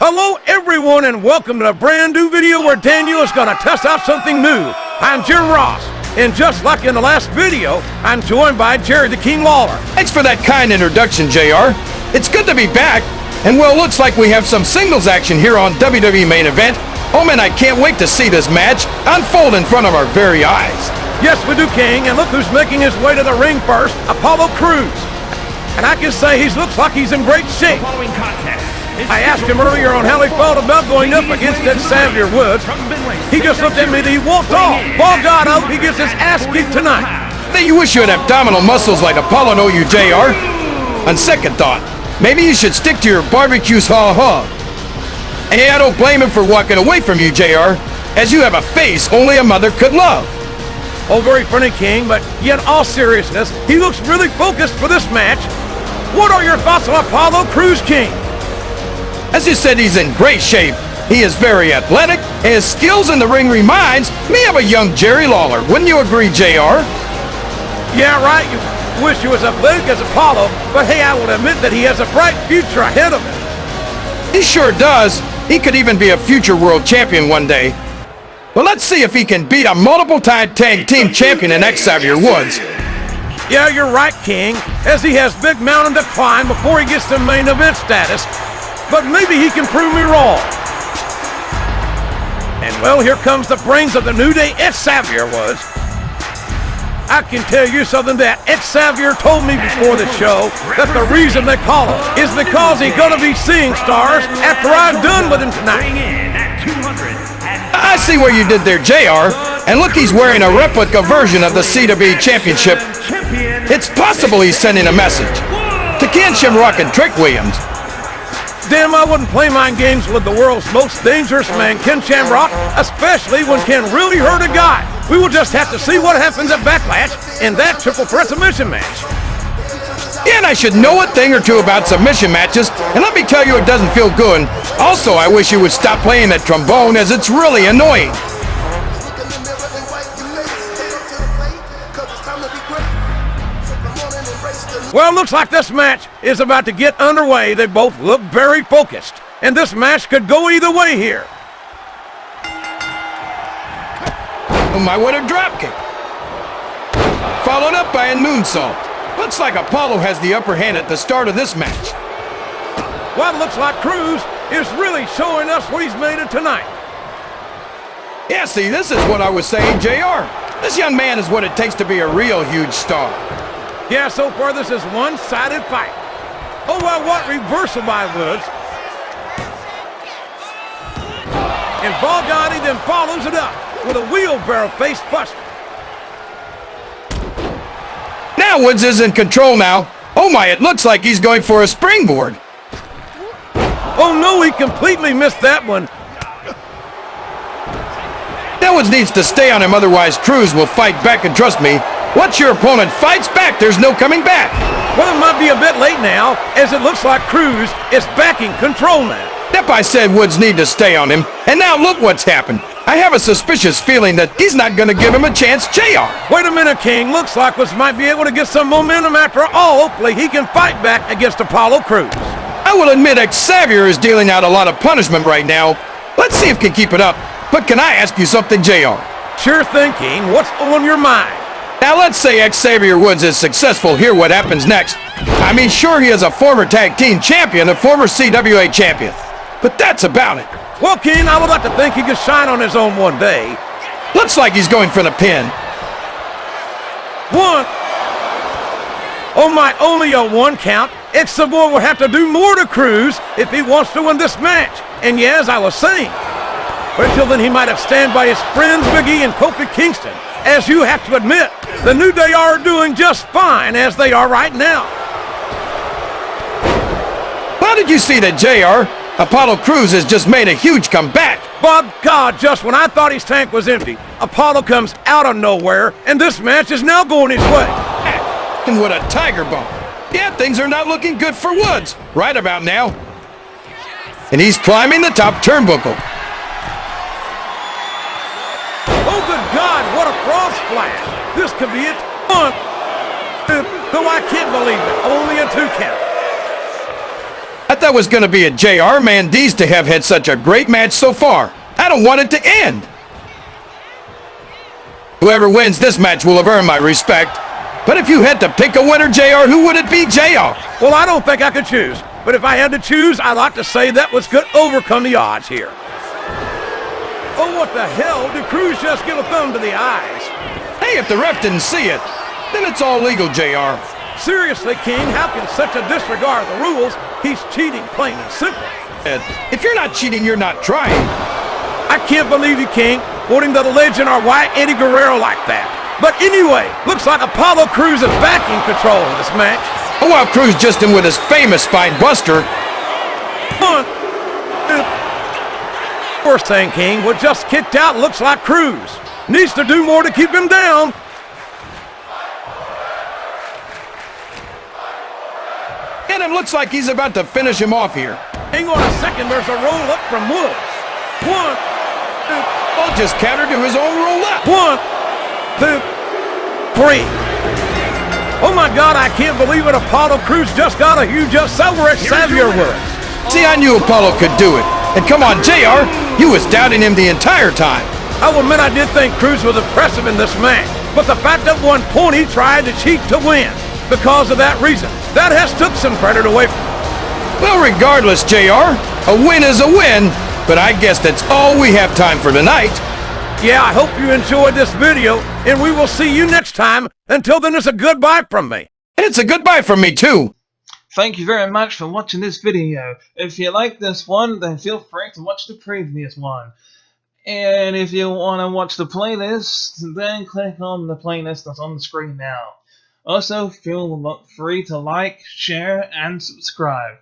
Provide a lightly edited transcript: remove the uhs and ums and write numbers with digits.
Hello everyone and welcome to a brand new video where Daniel is going to test out something new. I'm Jim Ross, and just like in the last video, I'm joined by Jerry the King Lawler. Thanks for that kind introduction, JR. It's good to be back, and well, looks like we have some singles action here on WWE Main Event. Oh man, I can't wait to see this match unfold in front of our very eyes. Yes, we do, King, and look who's making his way to the ring first, Apollo Crews. And I can say he looks like he's in great shape. I asked him earlier on how he felt about going up against that Xavier Woods. He just looked at me and he walked off. By God, I hope he gets his ass kicked tonight. Then you wish you had abdominal muscles like Apollo know you, JR. On second thought, maybe you should stick to your barbecues ha-ha. And yeah, I don't blame him for walking away from you, JR, as you have a face only a mother could love. Oh, very funny, King, but yet all seriousness, he looks really focused for this match. What are your thoughts on Apollo Crews, King? As you said, he's in great shape. He is very athletic, and his skills in the ring reminds me of a young Jerry Lawler. Wouldn't you agree, JR? Yeah, right. You wish he was athletic as Apollo, but hey, I will admit that he has a bright future ahead of him. He sure does. He could even be a future world champion one day. But let's see if he can beat a multiple-time tag team champion in Xavier Woods. Yeah, you're right, King, as he has big mountain to climb before he gets to main event status. But maybe he can prove me wrong. And well, here comes the brains of the New Day, Xavier Woods. I can tell you something that Xavier told me before the show, that the reason they call him is because he's gonna be seeing stars after I'm done with him tonight. I see what you did there, JR. And look, he's wearing a replica version of the CW Championship. It's possible he's sending a message to Ken Shamrock and Trick Williams. Damn, I wouldn't play mind games with the world's most dangerous man, Ken Shamrock, especially when Ken really hurt a guy. We will just have to see what happens at Backlash in that triple threat submission match. Yeah, and I should know a thing or two about submission matches, and let me tell you, it doesn't feel good. Also, I wish you would stop playing that trombone, as it's really annoying. Well, looks like this match is about to get underway. They both look very focused, and this match could go either way here. Oh my, what a dropkick. Followed up by a moonsault. Looks like Apollo has the upper hand at the start of this match. Well, it looks like Crews is really showing us what he's made of tonight. Yeah, see, this is what I was saying, JR. This young man is what it takes to be a real huge star. Yeah, so far this is one-sided fight. Oh, well, what reversal by Woods. And Balgatti then follows it up with a wheelbarrow face buster. Now Woods is in control now. Oh my, it looks like he's going for a springboard. Oh no, he completely missed that one. Now Woods needs to stay on him, otherwise Crews will fight back, and trust me, once your opponent fights back, there's no coming back. Well, it might be a bit late now, as it looks like Crews is back in control now. Yep, I said Woods need to stay on him, and now look what's happened. I have a suspicious feeling that he's not going to give him a chance, JR. Wait a minute, King. Looks like Woods might be able to get some momentum after all. Hopefully he can fight back against Apollo Crews. I will admit Xavier is dealing out a lot of punishment right now. Let's see if he can keep it up. But can I ask you something, JR? Sure thing, King. What's on your mind? Now let's say Xavier Woods is successful here. What happens next? I mean, sure, he is a former tag team champion, a former CWA champion. But that's about it. Well, King, I would like to think he could shine on his own one day. Looks like he's going for the pin. One. Oh my, only a one count. Xavier will have to do more to Crews if he wants to win this match. And yeah, as I was saying. But until then, he might have stand by his friends Biggie and Kofi Kingston. As you have to admit, the New Day are doing just fine as they are right now. How did you see that, JR? Apollo Crews has just made a huge comeback. By God, just when I thought his tank was empty, Apollo comes out of nowhere, and this match is now going his way. And what a tiger bump. Yeah, things are not looking good for Woods right about now. And he's climbing the top turnbuckle. Oh, good God, what a frog splash. This could be it. Though I can't believe it, only a 2 count. that was going to be a JR. Man, these to have had such a great match so far. I don't want it to end. Whoever wins this match will have earned my respect. But if you had to pick a winner, JR, who would it be, JR? Well, I don't think I could choose. But if I had to choose, I'd like to say that was good overcome the odds here. Oh, what the hell? Did Cruz just give a thumb to the eyes? Hey, if the ref didn't see it, then it's all legal, JR. Seriously, King, how can such a disregard of the rules? He's cheating, plain and simple. If you're not cheating, you're not trying. I can't believe you, King, wanting the legend our white Eddie Guerrero like that. But anyway, looks like Apollo Crews is back in control of this match. Oh, well, Cruz just in with his famous spine buster. One, two. First thing, King, was just kicked out. Looks like Cruz needs to do more to keep him down. And it looks like he's about to finish him off here. Hang on a second, there's a roll up from Woods. One, two. Oh, just countered to his own roll up. 1, 2, 3. Oh my God, I can't believe it. Apollo Crews just got a huge over at Xavier Woods. See, I knew Apollo could do it. And come on, JR, you was doubting him the entire time. I will admit I did think Crews was impressive in this match, but the fact that at one point he tried to cheat to win. Because of that reason, that has took some credit away from him. Well, regardless, JR, a win is a win, but I guess that's all we have time for tonight. Yeah, I hope you enjoyed this video, and we will see you next time. Until then, it's a goodbye from me. And it's a goodbye from me, too. Thank you very much for watching this video. If you like this one, then feel free to watch the previous one. And if you want to watch the playlist, then click on the playlist that's on the screen now. Also, feel free to like, share, and subscribe.